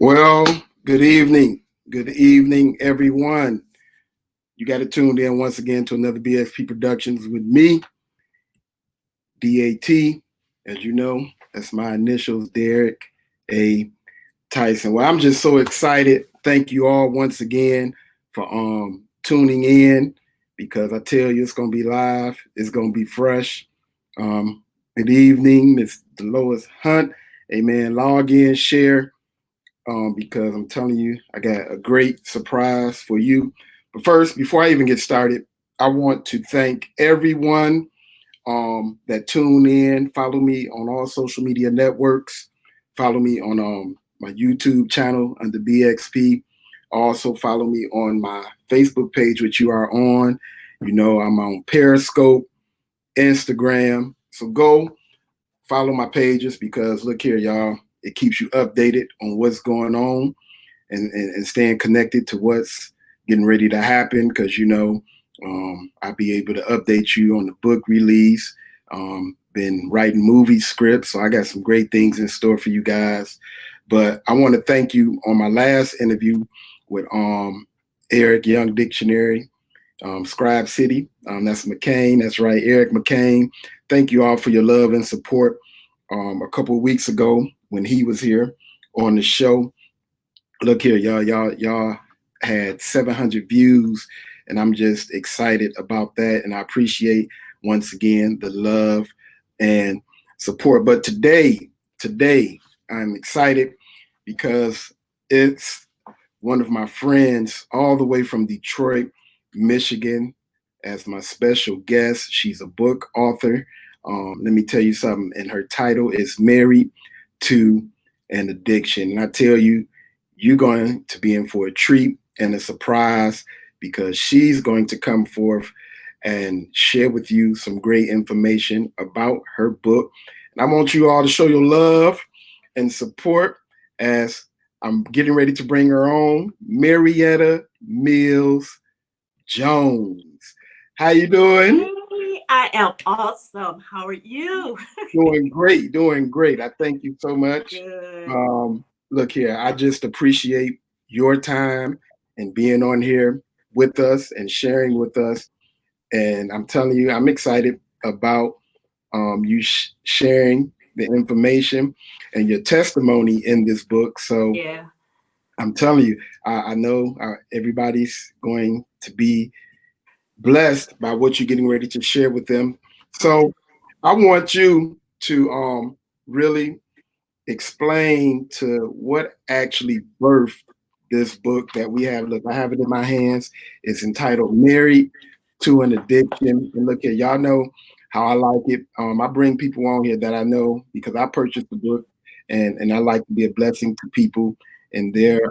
Well, good evening. Good evening, everyone. You got it tuned in once again to another BXP Productions with me, DAT. As you know, that's my initials, Derek A. Tyson. Well, I'm just so excited. Thank you all once again for tuning in because I tell you it's gonna be live. It's gonna be fresh. Um, Good evening, Miss Dolores Hunt. Amen. Log in, share, because I'm telling you, I got a great surprise for you. But first, before I even get started, I want to thank everyone that tune in. Follow me on all social media networks. Follow me on my YouTube channel under BXP. Also, follow me on my Facebook page, which you are on. You know, I'm on Periscope, Instagram. So go follow my pages because look here, y'all, it keeps you updated on what's going on and staying connected to what's getting ready to happen because I'll be able to update you on the book release. Been writing movie scripts, so I got some great things in store for you guys. But I want to thank you on my last interview with Eric Young Dictionary, Scribe City. That's McCain. That's right, Eric McCain. Thank you all for your love and support. A couple of weeks ago when he was here on the show, look here, y'all had 700 views, and I'm just excited about that, and I appreciate once again the love and support. But today I'm excited because it's one of my friends all the way from Detroit, Michigan, as my special guest. She's a book author. Let me tell you something, and her title is Married to an Addiction. And I tell you, you're going to be in for a treat and a surprise because she's going to come forth and share with you some great information about her book. And I want you all to show your love and support as I'm getting ready to bring her on, Marietta Mills Jones. How you doing? Hey, I am awesome. How are you? Doing great, doing great. I thank you so much. Good. Look here, I just appreciate your time and being on here with us and sharing with us. And I'm telling you, I'm excited about you sharing the information and your testimony in this book. So Yeah. I'm telling you, I know everybody's going to be blessed by what you're getting ready to share with them. So I want you to really explain to what actually birthed this book that we have. Look, I have it in my hands. It's entitled Married to an Addiction. And look here, y'all know how I like it. I bring people on here that I know because I purchased the book and I like to be a blessing to people in their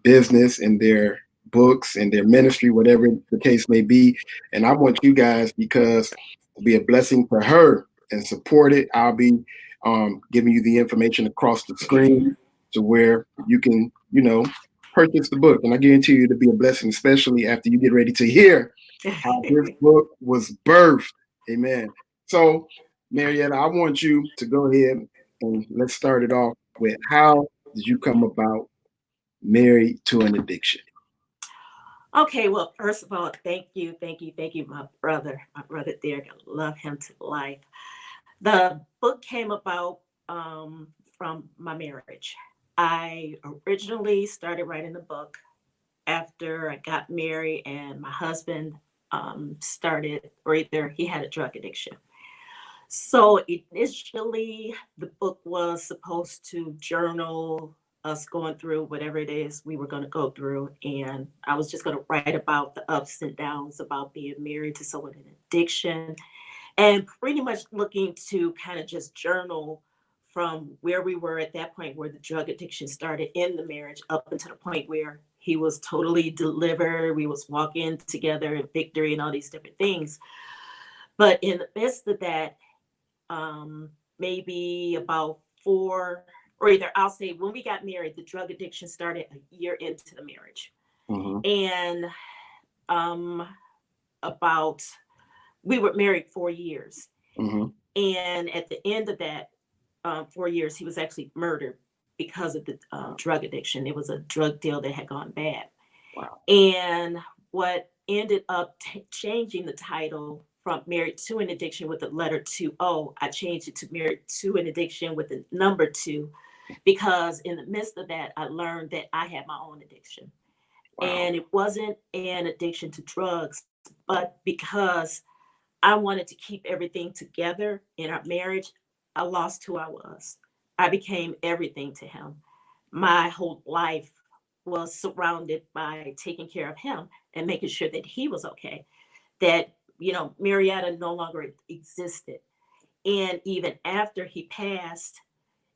business, in their books, in their ministry, whatever the case may be. And I want you guys because to be a blessing to her and support it. I'll be giving you the information across the screen to where you can, purchase the book. And I guarantee you to be a blessing, especially after you get ready to hear how this book was birthed. Amen. So, Marietta, I want you to go ahead and let's start it off with how did you come about married to an addiction? Okay, well, first of all, thank you, my brother Derek. I love him to life. The book came about from my marriage. I originally started writing the book after I got married, and my husband started, or either he had a drug addiction. So initially, the book was supposed to journal us going through whatever it is we were going to go through. And I was just going to write about the ups and downs about being married to someone in addiction and pretty much looking to kind of just journal from where we were at that point where the drug addiction started in the marriage up until the point where he was totally delivered. We was walking together in victory and all these different things. But in the midst of that, maybe about four, or either I'll say when we got married, the drug addiction started a year into the marriage. Mm-hmm. And um, about, we were married 4 years. Mm-hmm. And at the end of that 4 years, he was actually murdered because of the drug addiction. It was a drug deal that had gone bad. Wow. And what ended up changing the title from Married to an Addiction with the letter 2O, I changed it to Married to an Addiction with the number 2, because in the midst of that, I learned that I had my own addiction. Wow. And it wasn't an addiction to drugs, but because I wanted to keep everything together in our marriage, I lost who I was. I became everything to him. My whole life was surrounded by taking care of him and making sure that he was okay, that, Marietta no longer existed. And even after he passed,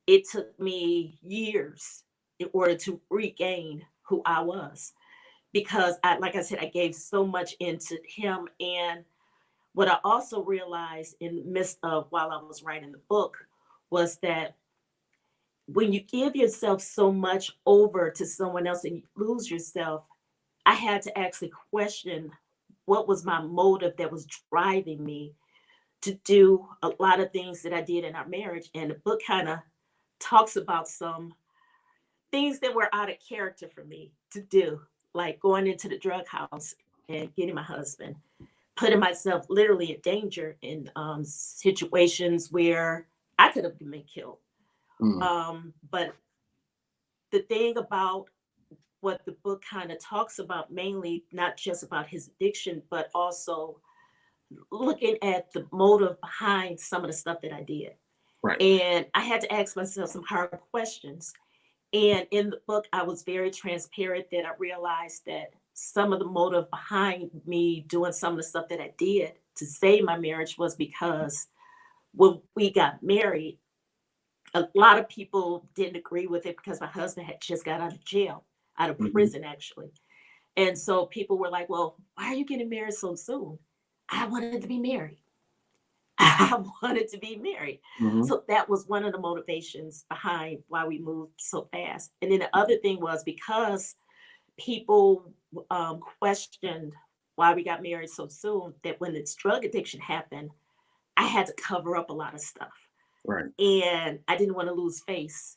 it took me years in order to regain who I was, because like I said, I gave so much into him. And what I also realized in the midst of while I was writing the book was that when you give yourself so much over to someone else and you lose yourself, I had to actually question what was my motive that was driving me to do a lot of things that I did in our marriage. And the book kind of talks about some things that were out of character for me to do, like going into the drug house and getting my husband, putting myself literally in danger in situations where I could have been killed. Mm. But the thing about what the book kind of talks about, mainly not just about his addiction, but also looking at the motive behind some of the stuff that I did. Right. And I had to ask myself some hard questions. And in the book, I was very transparent that I realized that some of the motive behind me doing some of the stuff that I did to save my marriage was because when we got married, a lot of people didn't agree with it because my husband had just got out of jail, out of Mm-hmm. prison, actually. And so people were like, well, why are you getting married so soon? I wanted to be married. I wanted to be married. Mm-hmm. So that was one of the motivations behind why we moved so fast. And then the other thing was because people questioned why we got married so soon, that when this drug addiction happened, I had to cover up a lot of stuff. Right. And I didn't want to lose face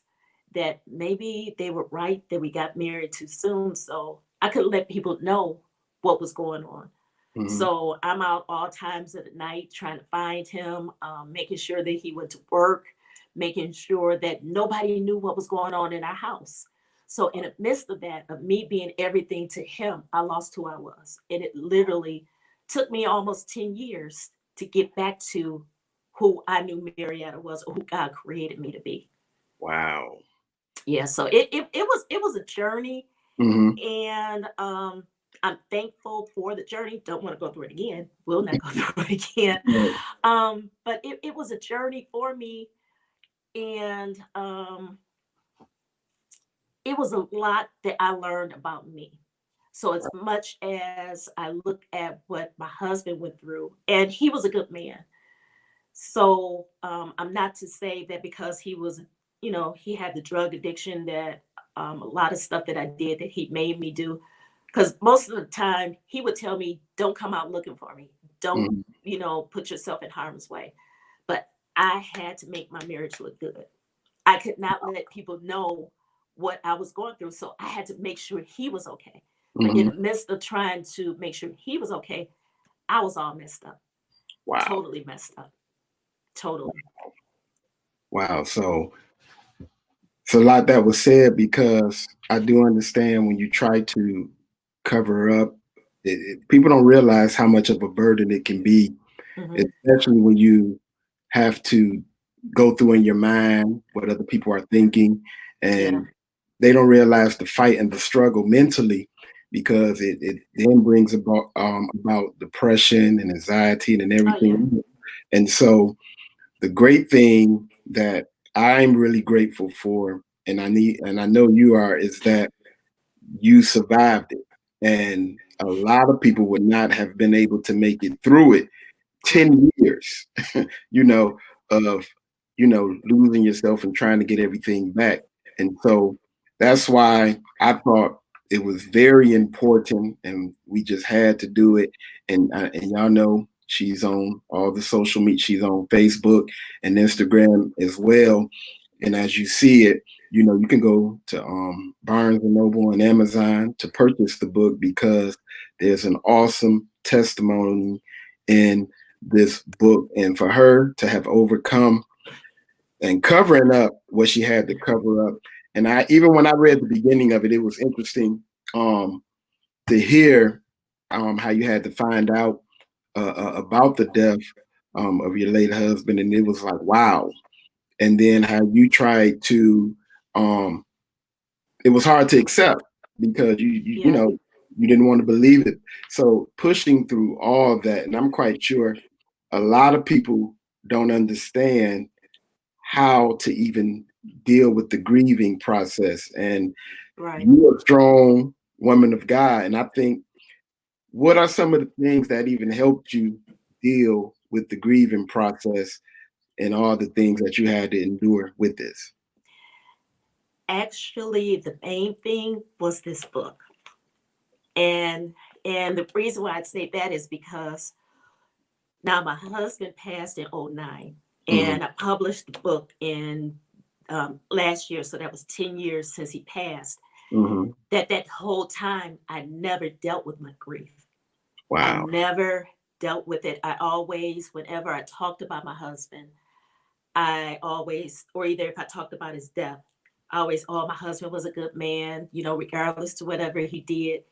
that maybe they were right that we got married too soon. So I could let people know what was going on. Mm-hmm. So I'm out all times of the night trying to find him, making sure that he went to work, making sure that nobody knew what was going on in our house. So in the midst of that, of me being everything to him, I lost who I was. And it literally took me almost 10 years to get back to who I knew Marietta was, or who God created me to be. Wow. Yeah, so it was a journey, Mm-hmm. and I'm thankful for the journey. Don't want to go through it again. Will not go through it again. Right. But it was a journey for me, and it was a lot that I learned about me. So as much as I look at what my husband went through, and he was a good man. So I'm not to say that because he was, he had the drug addiction, that a lot of stuff that I did that he made me do. Because most of the time he would tell me, don't come out looking for me. Don't, Mm-hmm. put yourself in harm's way. But I had to make my marriage look good. I could not let people know what I was going through. So I had to make sure he was okay. But in Mm-hmm. the midst of trying to make sure he was okay, I was all messed up, Wow. totally messed up, totally. Wow. So it's a lot that was said, because I do understand when you try to cover up, people don't realize how much of a burden it can be, Hmm. especially when you have to go through in your mind what other people are thinking, Yeah. and they don't realize the fight and the struggle mentally, because it then brings about depression and anxiety and Oh, yeah. everything. And so the great thing that I'm really grateful for, and I know you are, is that you survived it. And a lot of people would not have been able to make it through it. Right. 10 years, you know, of, losing yourself and trying to get everything back. And so that's why I thought it was very important, and we just had to do it. And y'all know she's on all the social media. She's on Facebook and Instagram as well. And as you see it, you can go to Barnes and Noble and Amazon to purchase the book because there's an awesome testimony in this book. And for her to have overcome and covering up what she had to cover up. And I, even when I read the beginning of it, it was interesting to hear how you had to find out about the death of your late husband. And it was like, wow. And then how you tried to, it was hard to accept because Yeah. you didn't want to believe it. So pushing through all of that, and I'm quite sure a lot of people don't understand how to even deal with the grieving process. And Right. you're a strong woman of God. And I think, what are some of the things that even helped you deal with the grieving process and all the things that you had to endure with this? Actually, the main thing was this book. And the reason why I'd say that is because now my husband passed in '09, Hmm. and I published the book in last year, so that was 10 years since he passed. Hmm. That whole time I never dealt with my grief. I Wow. never dealt with it. I always, whenever I talked about my husband, I always, or either if I talked about his death, I always, oh, my husband was a good man, regardless to whatever he did,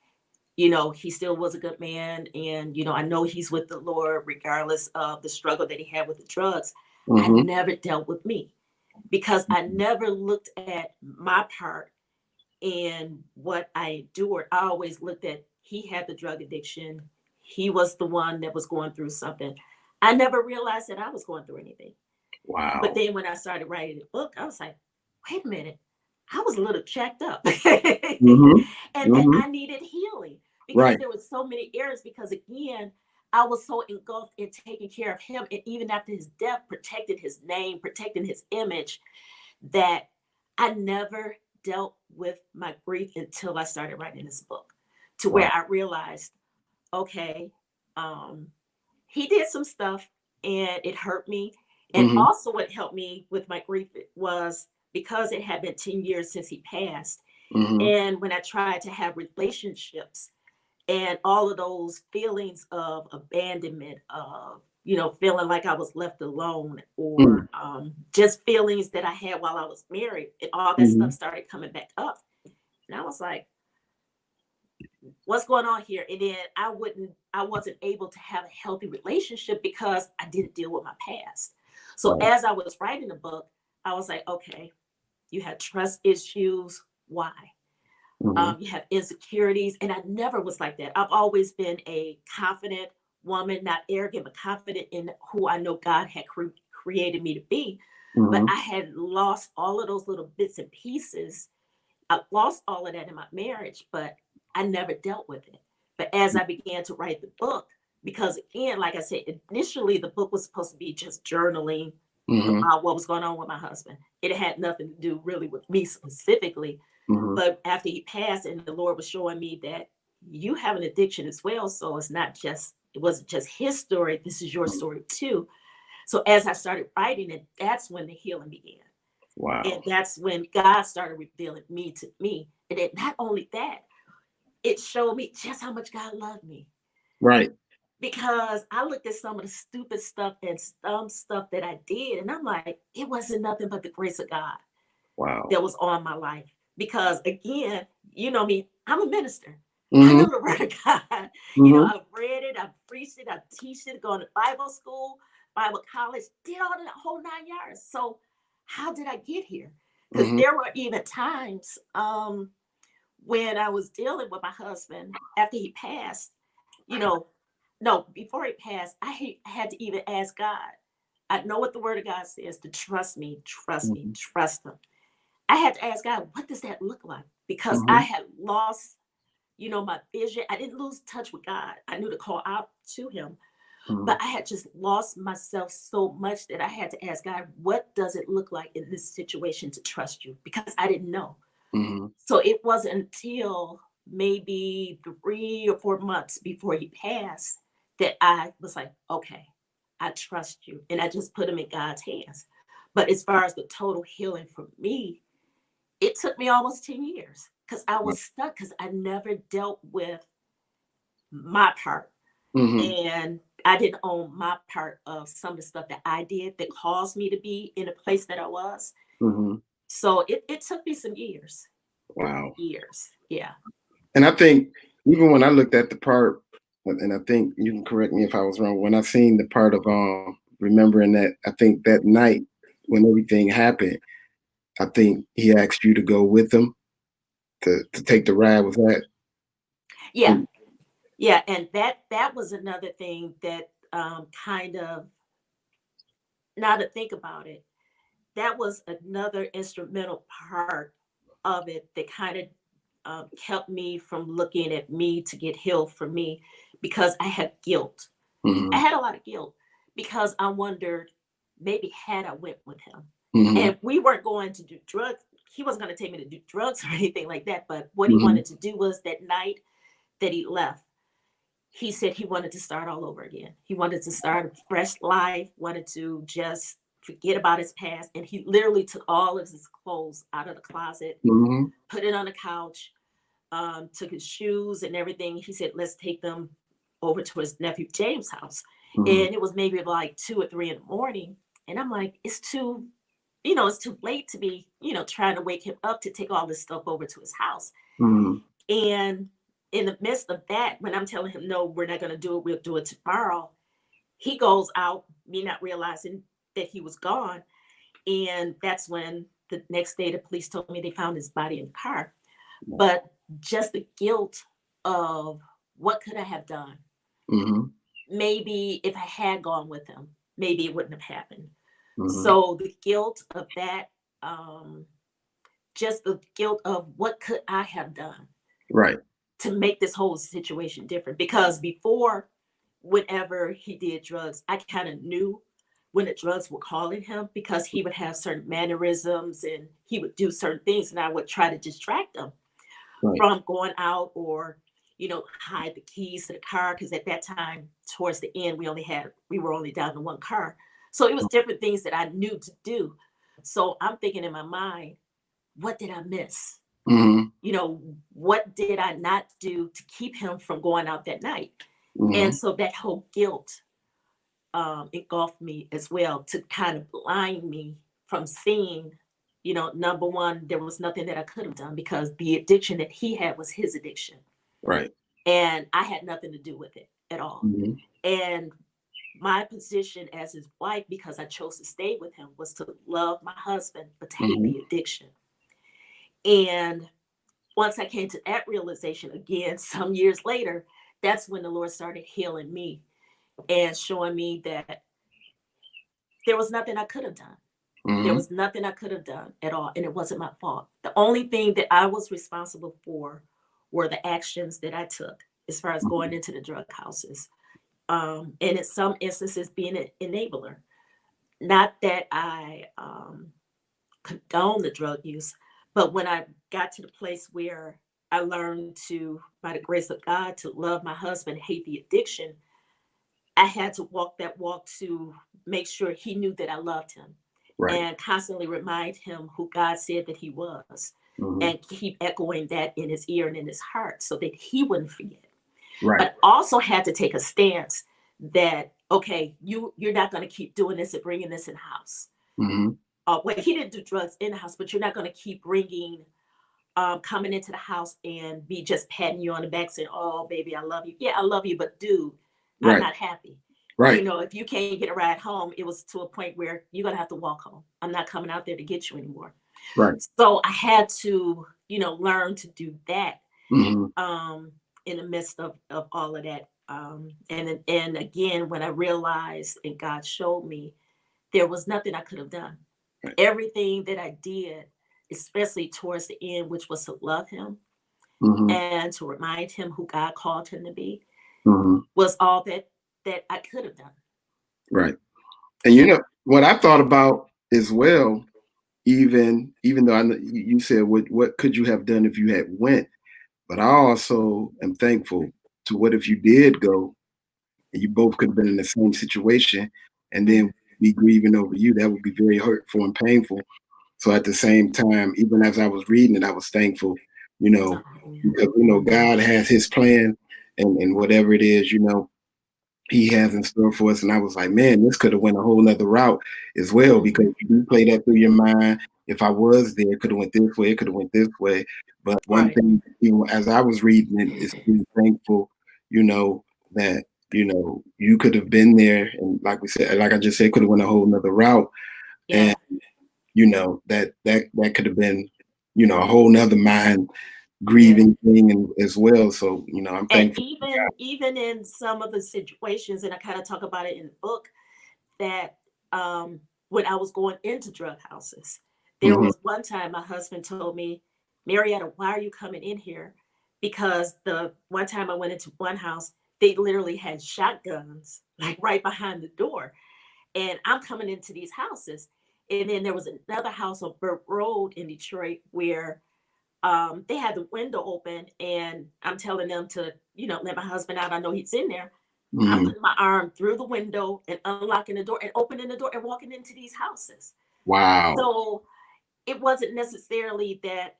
he still was a good man. And, I know he's with the Lord, regardless of the struggle that he had with the drugs. I Hmm. never dealt with me because I never looked at my part in what I endured. I always looked at he had the drug addiction. He was the one that was going through something. I never realized that I was going through anything. But Wow. then when I started writing the book, I was like, wait a minute, I was a little checked up. and Hmm. that Hmm. I needed healing because Right. there were so many areas. Because again, I was so engulfed in taking care of him. And even after his death, protecting his name, protecting his image, that I never dealt with my grief until I started writing this book, to where Wow. I realized, okay, um, he did some stuff and it hurt me. And Hmm. also, what helped me with my grief was because it had been 10 years since he passed. Hmm. And when I tried to have relationships and all of those feelings of abandonment, of, feeling like I was left alone, or just feelings that I had while I was married, and all that stuff Hmm. started coming back up. And I was like, what's going on here? And then I wasn't able to have a healthy relationship because I didn't deal with my past. So Right. as I was writing the book, I was like, okay, you had trust issues. Why? Hmm. You have insecurities. And I never was like that. I've always been a confident woman, not arrogant, but confident in who I know God had created me to be. But Hmm. I had lost all of those little bits and pieces. I lost all of that in my marriage, but I never dealt with it. But as I began to write the book, because again, like I said, initially the book was supposed to be just journaling Hmm. about what was going on with my husband. It had nothing to do really with me specifically. Hmm. But after he passed, and the Lord was showing me that you have an addiction as well. So it wasn't just his story. This is your story too. So as I started writing it, that's when the healing began. Wow. And that's when God started revealing me to me. And then not only that, it showed me just how much God loved me. Right. Because I looked at some of the stupid stuff and dumb stuff that I did, and I'm like, it wasn't nothing but the grace of God Wow. that was on my life. Because again, you know me, I'm a minister. I Hmm. know the word of God. Hmm. I've read it, I've preached it, I've teached it, gone to Bible school, Bible college, did all the whole 9 yards. So how did I get here? Because Hmm. there were even times when I was dealing with my husband after he passed, you know, no, before he passed, I had to even ask God. I know what the word of God says to trust me, Hmm. trust him. I had to ask God, what does that look like? Because I Hmm. had lost, my vision. I didn't lose touch with God. I knew to call out to him, Hmm. but I had just lost myself so much that I had to ask God, what does it look like in this situation to trust you? Because I didn't know. Hmm. So it wasn't until maybe 3 or 4 months before he passed that I was like, okay, I trust you. And I just put him in God's hands. But as far as the total healing for me, it took me almost 10 years because I was stuck because I never dealt with my part. Mm-hmm. And I didn't own my part of some of the stuff that I did that caused me to be in the place that I was. Mm-hmm. So it took me some years. Wow. Years. Yeah. And I think even when I looked at the part, and I think you can correct me if I was wrong, when I seen the part of remembering that, I think that night when everything happened, I think he asked you to go with him to take the ride. Was that? Yeah. Yeah. And that was another thing that kind of, now to think about it, that was another instrumental part of it that kind of kept me from looking at me to get healed for me because I had guilt. I Mm-hmm. had a lot of guilt because I wondered maybe had I went with him Mm-hmm. and we weren't going to do drugs. He wasn't going to take me to do drugs or anything like that. But what he Mm-hmm. wanted to do was that night that he left, he said he wanted to start all over again. He wanted to start a fresh life, wanted to just forget about his past. And he literally took all of his clothes out of the closet, Mm-hmm. put it on the couch, took his shoes and everything. He said, let's take them over to his nephew James' house. Mm-hmm. And it was maybe like 2 or 3 in the morning. And I'm like, it's too, it's too late to be, trying to wake him up to take all this stuff over to his house. Mm-hmm. And in the midst of that, when I'm telling him, no, we're not going to do it, we'll do it tomorrow, he goes out, me not realizing that he was gone. And that's when the next day the police told me they found his body in the car. But just the guilt of what could I have done? Mm-hmm. Maybe if I had gone with him, maybe it wouldn't have happened. Mm-hmm. So the guilt of that, um, just the guilt of what could I have done Right. to make this whole situation different. Because before, whenever he did drugs, I kind of knew when the drugs were calling him because he would have certain mannerisms and he would do certain things, and I would try to distract him Right. from going out or hide the keys to the car because at that time towards the end we were only down to one car, so it was different things that I knew to do. So I'm thinking in my mind, what did I miss? Mm-hmm. What did I not do to keep him from going out that night? And Mm-hmm. so that whole guilt engulfed me as well to kind of blind me from seeing, number one, there was nothing that I could have done because the addiction that he had was his addiction. Right. And I had nothing to do with it at all. Mm-hmm. And my position as his wife, because I chose to stay with him, was to love my husband, but to hate Mm-hmm. the addiction. And once I came to that realization again, some years later, that's when the Lord started healing me and showing me that there was nothing I could have done. There Mm-hmm. was nothing I could have done at all. And it wasn't my fault. The only thing that I was responsible for were the actions that I took as far as going into the drug houses. And in some instances, being an enabler. Not that I condone the drug use, but when I got to the place where I learned to, by the grace of God, to love my husband, hate the addiction, I had to walk that walk to make sure he knew that I loved him Right. and constantly remind him who God said that he was Mm-hmm. and keep echoing that in his ear and in his heart so that he wouldn't forget. Right. But also had to take a stance that, okay, you're not going to keep doing this and bringing this in the house. Mm-hmm. Well, he didn't do drugs in the house, but you're not going to keep bringing coming into the house and be just patting you on the back saying, oh, baby, I love you. Yeah, I love you, but dude, I'm Right. not happy. Right. If you can't get a ride home, it was to a point where you're going to have to walk home. I'm not coming out there to get you anymore. Right. So I had to, learn to do that Mm-hmm. in the midst of all of that. And again, when I realized and God showed me, there was nothing I could have done. Right. Everything that I did, especially towards the end, which was to love him Mm-hmm. and to remind him who God called him to be, Mm-hmm. was all that I could have done. Right. And what I thought about as well, even though I know you said what could you have done if you had went, but I also am thankful to what if you did go and you both could have been in the same situation and Mm-hmm. then be grieving over you. That would be very hurtful and painful. So at the same time, even as I was reading it, I was thankful, you know, Oh, yeah. because God has His plan, and whatever it is, He has in store for us. And I was like, man, this could have went a whole nother route as well, because Mhm. you do play that through your mind. If I was there, it could have went this way, it could have went this way. But one Right. thing, as I was reading it, is being thankful, that you could have been there, and like we said, like I just said, could have went a whole nother route, and Yeah. that could have been, a whole nother mind Yeah. grieving thing, and as well. So I'm And thankful. even in some of the situations, and I kind of talk about it in the book, that when I was going into drug houses, there Hmm. was one time my husband told me, Marietta, why are you coming in here? Because the one time I went into one house, they literally had shotguns like right behind the door. And I'm coming into these houses. And then there was another house on Burke Road in Detroit where they had the window open, and I'm telling them to, let my husband out. I know he's in there. I'm Hmm. putting my arm through the window and unlocking the door and opening the door and walking into these houses. Wow. So it wasn't necessarily that,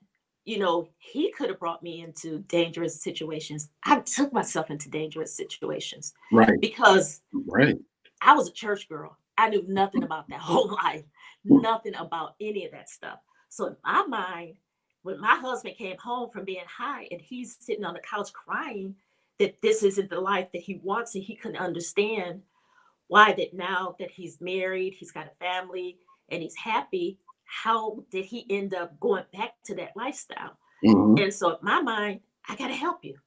he could have brought me into dangerous situations. I took myself into dangerous situations Right. because Right. I was a church girl. I knew nothing about that whole life, nothing about any of that stuff. So in my mind, when my husband came home from being high and he's sitting on the couch crying that this isn't the life that he wants, and he couldn't understand why, that now that he's married, he's got a family, and he's happy, how did he end up going back to that lifestyle? Hmm. And so in my mind, I got to help you.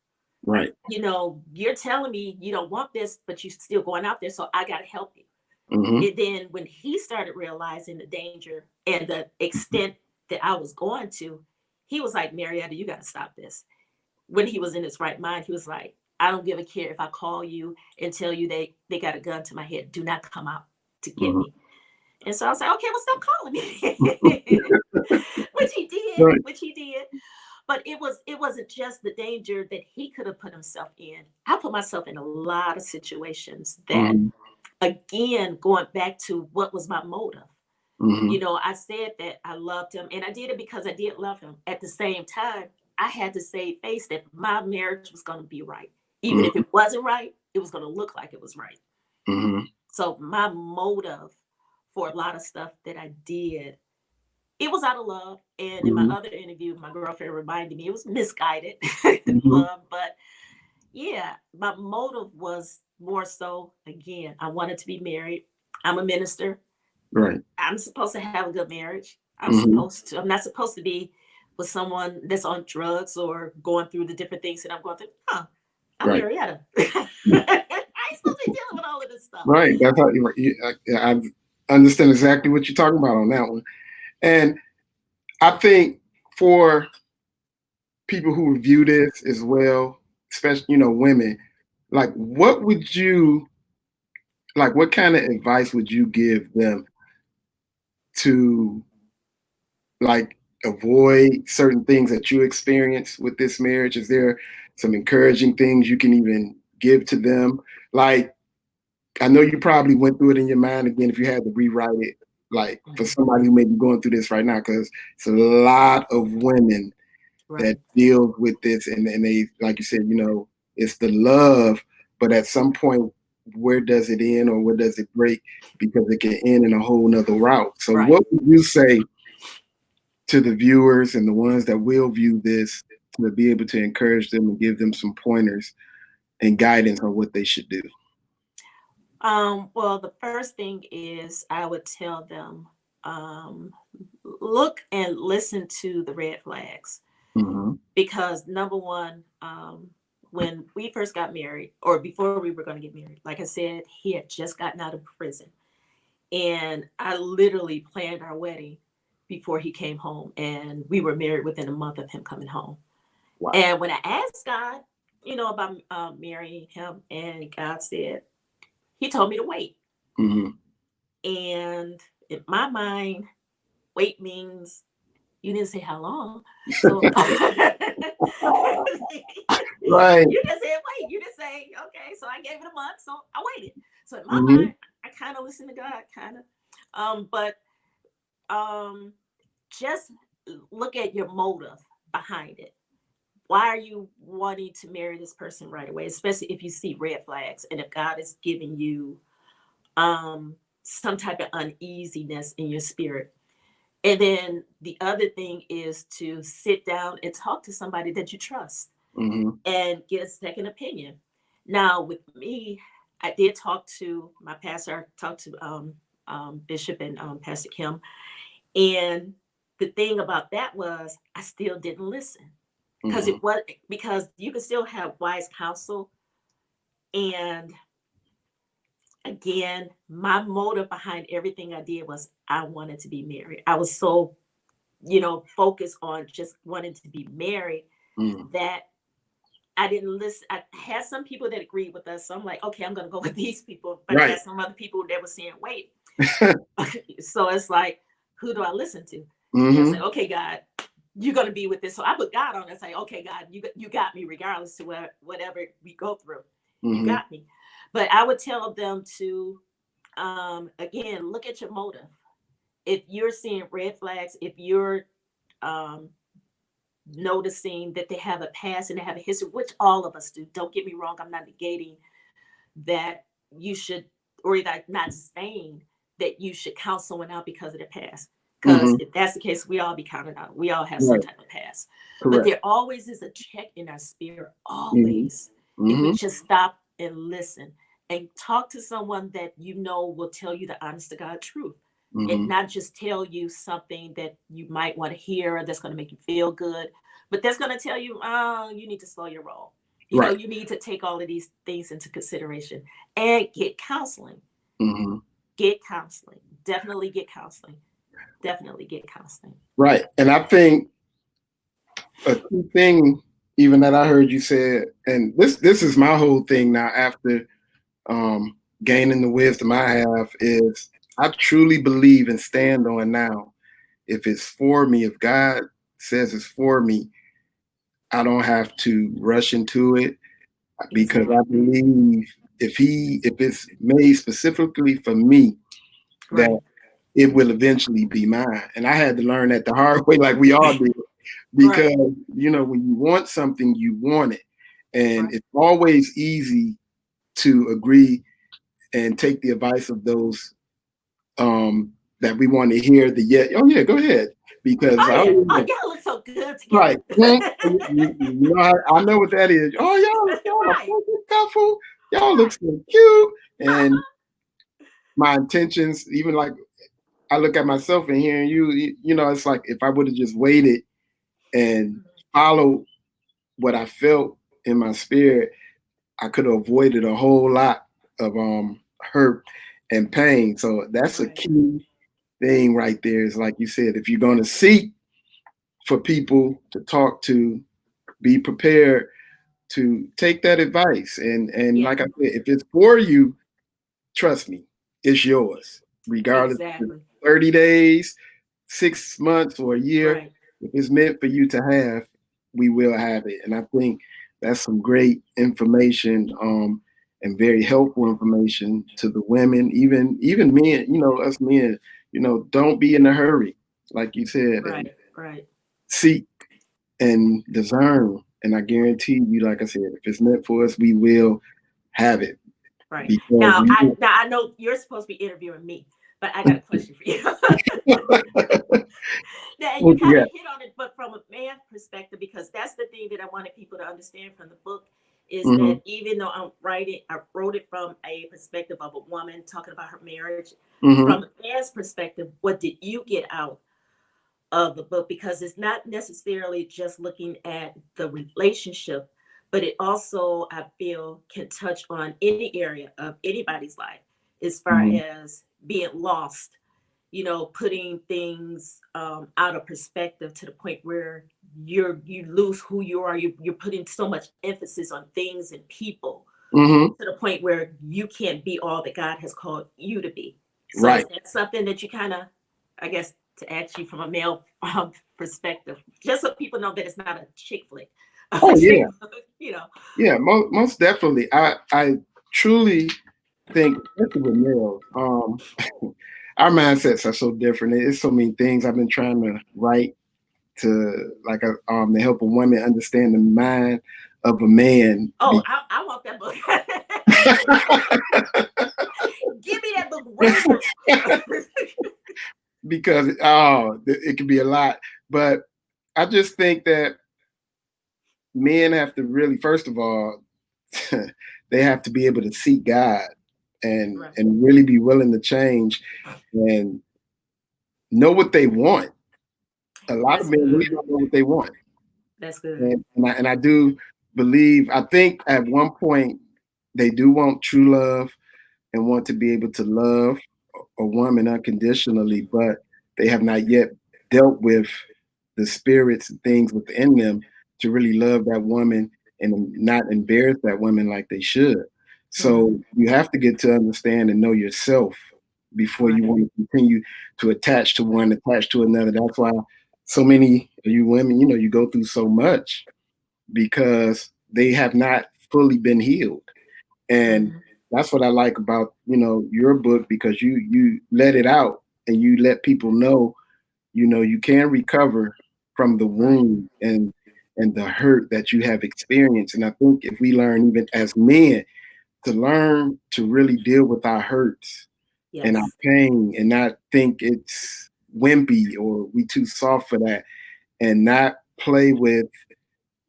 Right. You're telling me you don't want this, but you're still going out there. So I got to help you. Hmm. And then when he started realizing the danger and the extent that I was going to, he was like, Marietta, you got to stop this. When he was in his right mind, he was like, I don't give a care if I call you and tell you they got a gun to my head. Do not come out to get Hmm. me. And so I was like, okay, well, stop calling me. Which he did, Right. which he did. But it wasn't just the danger that he could have put himself in. I put myself in a lot of situations that, Hmm. again, going back to what was my motive. Hmm. I said that I loved him, and I did it because I did love him. At the same time, I had to save face that my marriage was going to be right. Even if Hmm. it wasn't right, it was going to look like it was right. Hmm. So my motive for a lot of stuff that I did, it was out of love. And in my Hmm. other interview, my girlfriend reminded me it was misguided Hmm. love. But yeah, my motive was more so, again, I wanted to be married. I'm a minister. Right. I'm supposed to have a good marriage. Hmm. I'm not supposed to be with someone that's on drugs or going through the different things that I'm going through. Huh. I'm Right. Marietta. I ain't supposed to be dealing with all of this stuff. Right. That's how I understand exactly what you're talking about on that one. And I think for people who review this as well, especially women, like what kind of advice would you give them to, like, avoid certain things that you experience with this marriage? Is there some encouraging things you can even give to them? Like, I know you probably went through it in your mind again if you had to rewrite it, like for Mhm. somebody who may be going through this right now, because it's a lot of women that Right, deal with this, and they, like you said, it's the love, but at some point, where does it end or where does it break? Because it can end in a whole nother route. So right. what would you say to the viewers and the ones that will view this, to be able to encourage them and give them some pointers and guidance on what they should do? Well, the first thing is I would tell them, um, look and listen to the red flags. Hmm. Because number one, when we first got married, or before we were going to get married, like I said, he had just gotten out of prison. And I literally planned our wedding before he came home. And we were married within a month of him coming home. Wow. And when I asked God, about marrying him, and God said, he told me to wait. Hmm. And in my mind, wait means you didn't say how long. So Right. you just said wait. You just say, okay, so I gave it a month, so I waited. So in my Hmm. mind, I kind of listened to God, kind of. But um just look at your motive behind it. Why are you wanting to marry this person right away, especially if you see red flags and if God is giving you some type of uneasiness in your spirit? And then the other thing is to sit down and talk to somebody that you trust Mm-hmm. and get a second opinion. Now, with me, I did talk to my pastor, I talked to Bishop and Pastor Kim. And the thing about that was I still didn't listen because Mm-hmm. it was because you can still have wise counsel. And again, my motive behind everything I did was I wanted to be married. I was so, focused on just wanting to be married Mm-hmm. that I didn't listen. I had some people that agreed with us. So I'm like, okay, I'm going to go with these people. But I Right. had some other people that were saying, wait. So it's like, who do I listen to? And I was Mm-hmm. like, okay, God, you're going to be with this. So I put God on and say, okay, God, you got me regardless to whatever we go through. You Mm-hmm. got me. But I would tell them to, again, look at your motive. If you're seeing red flags, if you're um, noticing that they have a past and they have a history, which all of us do. Don't get me wrong. I'm not negating that you should, or like not saying that you should count someone out because of their past. Because Mm-hmm. if that's the case, we all be counted out. We all have some Right. type of past. But Correct. there always is a check in our spirit, Mm-hmm. always. If we Mm-hmm. just stop and listen and talk to someone that you know will tell you the honest to God truth. And Mm-hmm. not just tell you something that you might want to hear or that's going to make you feel good, but that's going to tell you, oh, you need to slow your roll. Right. You need to take all of these things into consideration and get counseling. Mm-hmm. Get counseling. Definitely get counseling. Definitely get counseling. Right. And I think a key thing, even that I heard you said, and this is my whole thing now after gaining the wisdom I have, is I truly believe and stand on now. If it's for me, if God says it's for me, I don't have to rush into it because I Exactly. believe if it's made specifically for me, that Right. it will eventually be mine. And I had to learn that the hard way, like we all did, Right. because when you want something, you want it, and Right. it's always easy to agree and take the advice of those that we want to hear. The yet, oh yeah, go ahead, because Oh I yeah. always Oh, know. y'all look so good Right. together. I know what that is. Oh, y'all are Right. so beautiful. Y'all look Right. so cute. And my intentions, even like I look at myself and hearing it's like if I would have just waited and followed what I felt in my spirit, I could have avoided a whole lot of hurt and pain. So that's a Right. key thing right there. Is like you said, if you're gonna seek for people to talk to, be prepared to take that advice. And Yeah. like I said, if it's for you, trust me, it's yours, regardless of Exactly. 30 days, 6 months, or a year. Right. If it's meant for you to have, we will have it. And I think that's some great information, and very helpful information to the women, even men, us men, don't be in a hurry, like you said, and Right. Right. seek and discern. And I guarantee you, like I said, if it's meant for us, we will have it Right. because Now I know you're supposed to be interviewing me, but I got a question for you. Now, and you what you kind of got? hit on it, but from a man perspective, because that's the thing that I wanted people to understand from the book is Mm-hmm. that even though I wrote it from a perspective of a woman talking about her marriage. Mm-hmm. From a man's perspective, what did you get out of the book? Because it's not necessarily just looking at the relationship, but it also, I feel, can touch on any area of anybody's life as far Mm-hmm. as being lost, putting things out of perspective to the point where you lose who you are. You're putting so much emphasis on things and people Mm-hmm. to the point where you can't be all that God has called you to be. So Right. is that something that you kind of, I guess, to ask you from a male perspective, just so people know that it's not a chick flick. Oh yeah. you know. Yeah. Most definitely. I truly think, especially with males, our mindsets are so different. It's so many things I've been trying to write to help a woman understand the mind of a man. Oh, I want that book. Give me that book right now. Because it can be a lot. But I just think that men have to really, first of all, they have to be able to seek God Right. and really be willing to change and know what they want. A lot of That's men really good. don't know what they want. That's good. And I do believe, I think at one point they do want true love and want to be able to love a woman unconditionally, but they have not yet dealt with the spirits and things within them to really love that woman and not embarrass that woman like they should. Hmm. So you have to get to understand and know yourself before you Right. want to continue to attach to one, attach to another. That's why so many of you women, you go through so much because they have not fully been healed. And Hmm. that's what I like about, your book, because you let it out and you let people know, you can recover from the Right. wound and the hurt that you have experienced. And I think if we learn, even as men, to learn to really deal with our hurts and our Yes. pain and not think it's wimpy or we too soft for that, and not play with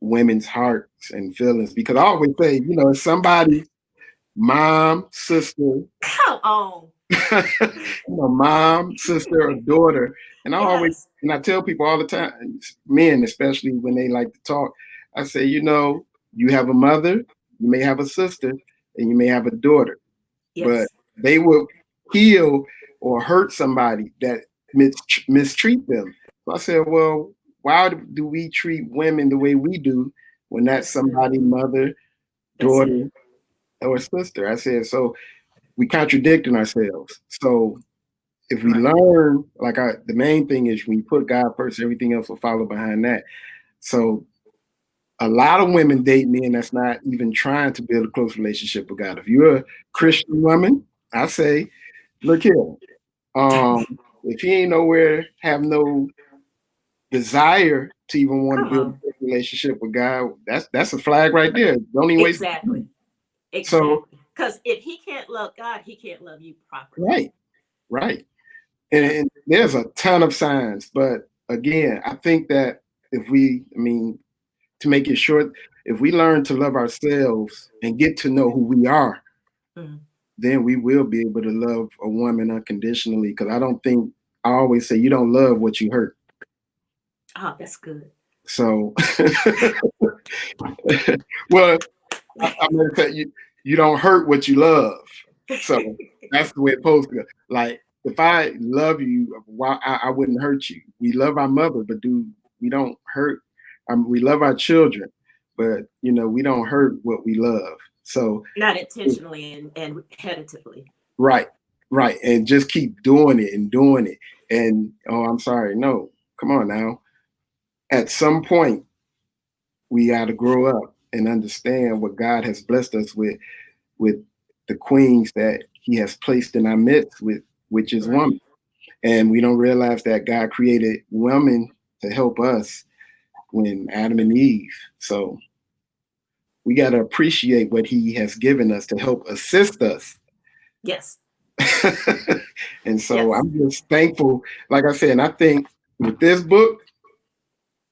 women's hearts and feelings. Because I always say, if somebody mom, sister, Come on. mom, sister, or daughter. And Yes. I tell people all the time, men especially when they like to talk, I say, you have a mother, you may have a sister, and you may have a daughter, but Yes. they will heal or hurt somebody that mistreat them. So I said, well, why do we treat women the way we do when that's That's good. somebody mother, That's daughter, good. or sister? I said, so we contradicting ourselves. So if we Right. learn, the main thing is when you put God first, everything else will follow behind that. So a lot of women date men that's not even trying to build a close relationship with God. If you're a True. Christian woman, I say, look here. If you ain't nowhere, have no desire to even want to Come build on. a relationship with God, that's a flag right there. Don't even waste Exactly. time. So Exactly. Because if he can't love God, he can't love you properly. right, right. Yeah. And there's a ton of signs, but again, I think that to make it short, if we learn to love ourselves and get to know who we are, Mm. then we will be able to love a woman unconditionally. Because I always say you don't love what you hurt. Oh, that's good. So, well, I'm gonna say you don't hurt what you love. So that's the way it's supposed to go. Like if I love you, why I wouldn't hurt you. We love our mother, but we don't hurt. We love our children, but we don't hurt what we love. So Not intentionally and repetitively. right, right, and just keep doing it and doing it. And oh, I'm sorry, no, come on now. At some point, we got to grow up and understand what God has blessed us with the queens that He has placed in our midst with, which is Right. woman. And we don't realize that God created women to help us when Adam and Eve. So we got to appreciate what He has given us to help assist us. Yes. And so Yes. I'm just thankful, like I said, and I think with this book,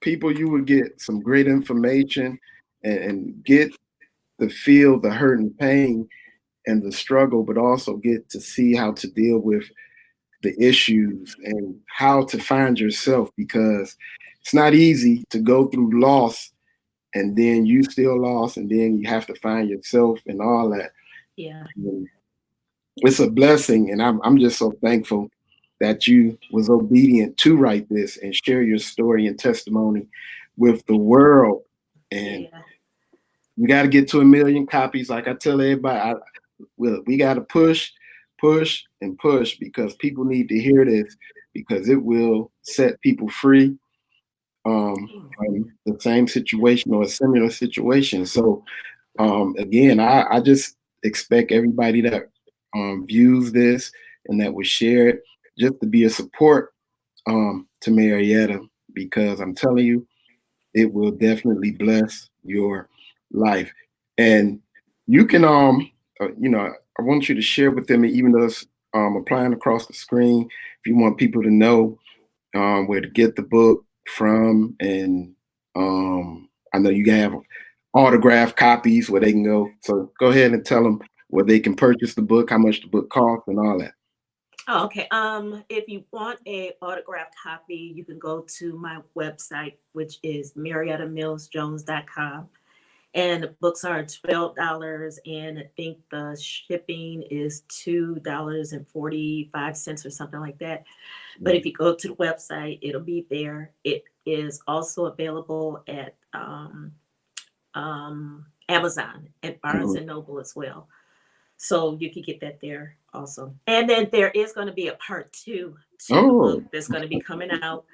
people, you would get some great information and get to feel the hurt and pain and the struggle, but also get to see how to deal with the issues and how to find yourself, because it's not easy to go through loss and then you still lost and then you have to find yourself and all that. Yeah. And it's a blessing, and I'm just so thankful that you was obedient to write this and share your story and testimony with the world. And Yeah. we got to get to 1 million copies. Like I tell everybody, we got to push, push, and push, because people need to hear this, because it will set people free from the same situation or a similar situation. So again, I just expect everybody that views this and that will share it just to be a support to Marietta, because I'm telling you, it will definitely bless your life. And you can I want you to share with them, even though it's applying across the screen, if you want people to know where to get the book from. And I know you have autographed copies where they can go. So go ahead and tell them where they can purchase the book, how much the book costs, and all that. Oh, okay. If you want a autographed copy, you can go to my website, which is mariettamillsjones.com. And the books are $12, and I think the shipping is $2.45 or something like that. But if you go to the website, it'll be there. It is also available at Amazon and Barnes Mhm. and Noble as well. So you can get that there also. And then there is going to be a part two to the book Oh, that's going to be coming out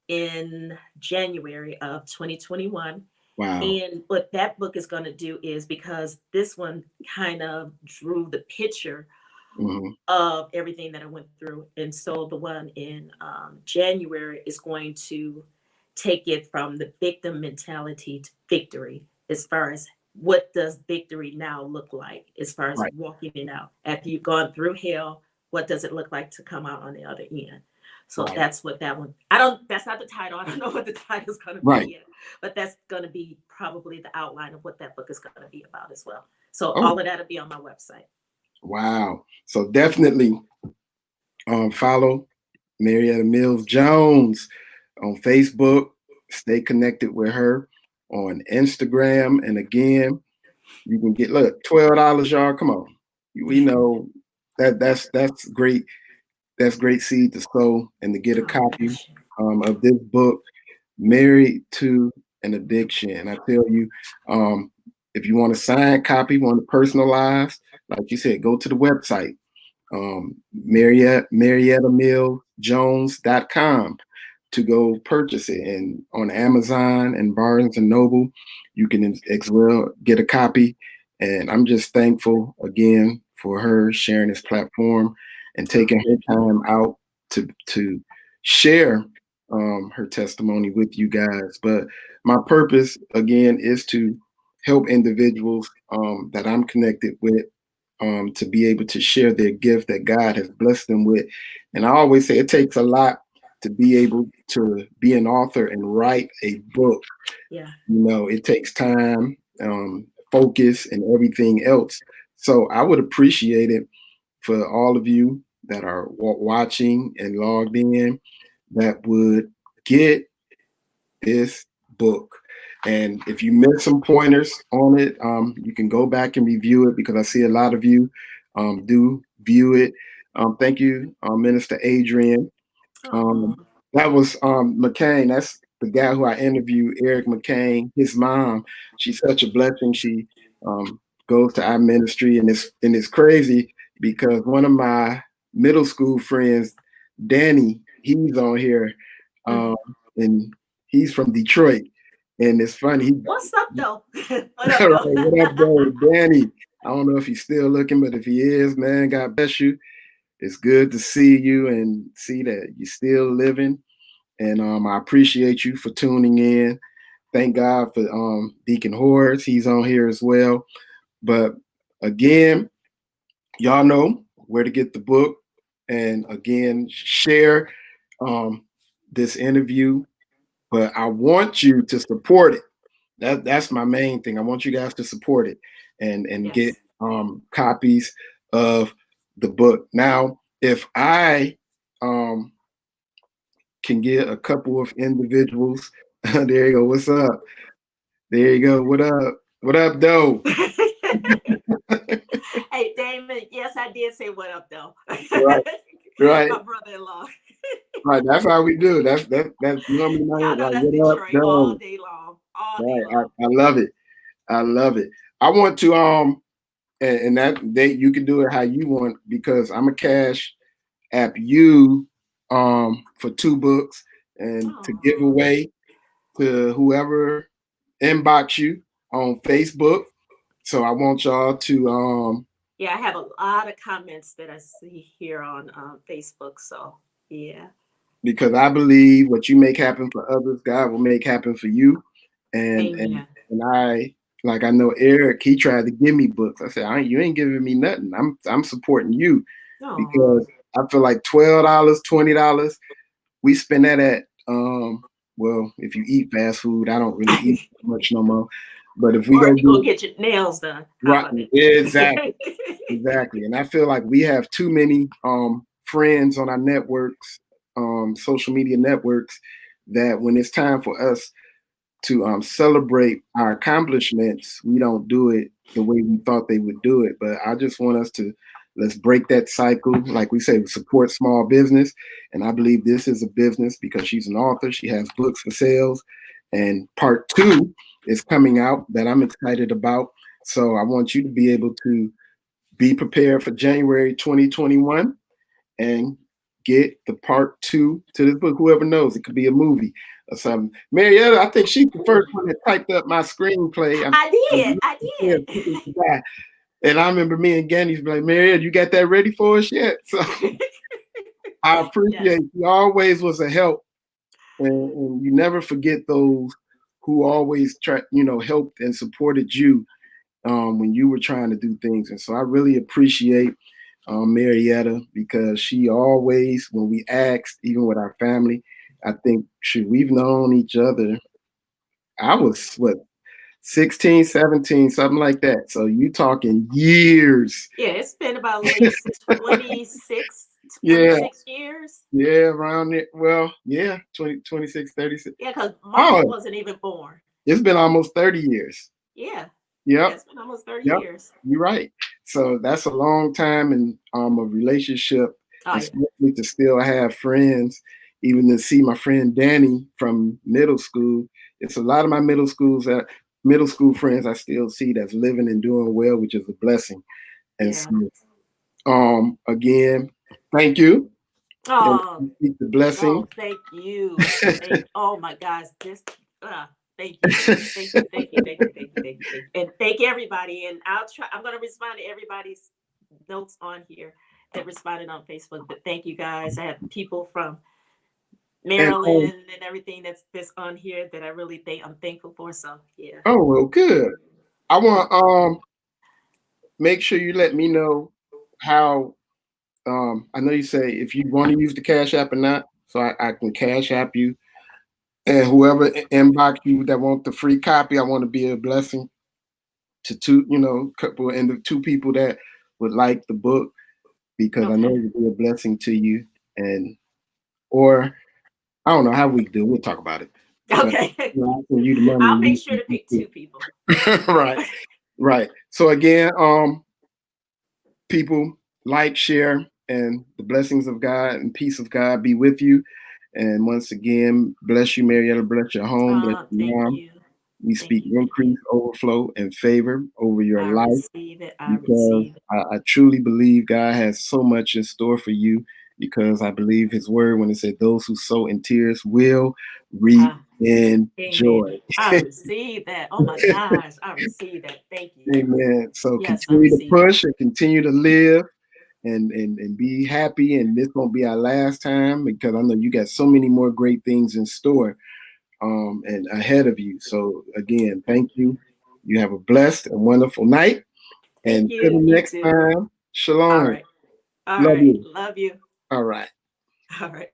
in January of 2021. wow. And what that book is going to do is, because this one kind of drew the picture Hmm. of everything that I went through. And so the one in January is going to take it from the victim mentality to victory, as far as what does victory now look like, as far as Right, walking it out. After you've gone through hell, what does it look like to come out on the other end? So right, that's what that one, that's not the title. I don't know what the title is going to be right. yet, but that's going to be probably the outline of what that book is going to be about as well. So Oh, all of that'll be on my website. wow. So definitely follow Marietta Mills Jones on Facebook. Stay connected with her on Instagram. And again, you can get look $12, y'all. Come on, we know that's great. That's great seed to sow and to get a Oh, copy bless you. of this book, Married to an Addiction. And I tell you, um, if you want a signed copy, want it personalized, like you said, go to the website, MariettaMillsJones.com to go purchase it. And on Amazon and Barnes and Noble, you can as well get a copy. And I'm just thankful again for her sharing this platform and Oh, taking her thank you. time out to share her testimony with you guys. But my purpose again is to help individuals that I'm connected with to be able to share their gift that God has blessed them with. And I always say it takes a lot to be able to be an author and write a book. Yeah. It takes time, focus, and everything else. So I would appreciate it for all of you that are watching and logged in that would get this book. And if you missed some pointers on it, you can go back and review it, because I see a lot of you do view it. Thank you, Minister Adrian. Oh, Um, that was McCain. That's the guy who I interviewed, Eric McCain. His mom, she's such a blessing. She um, goes to our ministry, and it's crazy because one of my middle school friends, Danny, he's on here, mm. um, and he's from Detroit. And it's funny. What's up, though? What up, All right, though? what up, though, Danny? I don't know if he's still looking, but if he is, man, God bless you. It's good to see you and see that you're still living. And I appreciate you for tuning in. Thank God for Deacon Horace. He's on here as well. But again, y'all know where to get the book. And again, share um, this interview. But I want you to support it. That's my main thing. I want you guys to support it and get Yes. copies of the book. Now, if I um, can get a couple of individuals. There you go. What's up? There you go. What up? What up, though? Hey, Damon. Yes, I did say what up, though. Right, right, My brother-in-law. right. That's how we do. That's normally my Y'all know like. that's What up, Detroit all though? day long. All day Right. long. I love it. I love it. I want to and that they you can do it how you want, because I'm a cash app you for 2 books and to give Oh. away to whoever inbox you on Facebook. So I want y'all to Yeah, I have a lot of comments that I see here on Facebook. So Yeah. because I believe what you make happen for others, God will make happen for you. And and Amen. and I like I know Eric, he tried to give me books. I said, you ain't giving me nothing. I'm supporting you Oh, because I feel like $12, $20, we spend that at well, if you eat fast food, I don't really eat much no more. But if we or go if you go get get your nails done, how right, about exactly. that? Exactly. And I feel like we have too many friends on our networks, social media networks, that when it's time for us to celebrate our accomplishments, we don't do it the way we thought they would do it. But I just want us to let's break that cycle. Like we say, support small business. And I believe this is a business because she's an author. She has books for sales. And part two is coming out that I'm excited about. So I want you to be able to be prepared for January 2021 and get the part two to this book. Whoever knows, it could be a movie or something. Marietta, I think she's the first one that typed up my screenplay. I did. And I remember me and Gandy's like, Marietta, you got that ready for us yet? So I Yes. appreciate you always was a help. And you never forget those who always helped and supported you when you were trying to do things. And so I really appreciate Marietta because she always, when we asked, even with our family, I think we've known each other. I was what 16, 17, something like that. So you talking years. Yeah, it's been about like 26, Yeah, 26 years. yeah, around it. Well, yeah, 20, 26, 36. Yeah, because Mama Oh, wasn't even born. it's been almost 30 years. Yeah. Yeah, Yep. it's been almost 30 Yep, years. you're right. So that's a long time in a relationship, Oh, yeah. especially to still have friends, even to see my friend Danny from middle school. It's a lot of my middle school friends I still see that's living and doing well, which is a blessing. And Yeah. so, again, thank you and Oh, keep the blessing. oh, thank you. Oh my gosh, thank you. Thank you, thank you, thank you, thank you, thank you, thank you. And thank everybody. And I'm gonna respond to everybody's notes on here that responded on Facebook. But thank you guys. I have people from And Maryland and everything that's on here that I really I'm thankful for. So yeah. oh well, good. I want make sure you let me know how. I know you say if you want to use the Cash App or not, so I can Cash App you. And whoever inbox you that want the free copy, I want to be a blessing to two, couple and the two people that would like the book because I know Okay. it would be a blessing to you. And or I don't know how we do. We'll talk about it. But Okay. I send you the money. I'll And make sure to pick you two people. right, right. So again, people like, share, and the blessings of God and peace of God be with you. And once again, bless you, Marietta, bless your home, bless your Thank mom. you. We Thank speak you. Thank you. increase, overflow, and favor over your I life receive it. I because receive it. I truly believe God has so much in store for you because I believe his word when it said those who sow in tears will reap in Amen. joy. I receive that. Oh my gosh. I receive that. Thank you. Amen. So Yes, I continue to receive it. push and continue to live and be happy. And this won't be our last time because I know you got so many more great things in store and ahead of you. So again, Thank thank you. you. You have a blessed and wonderful night. Thank And till you. the You next too. time, All shalom. right. All Love right. you. Love you. All right. All right.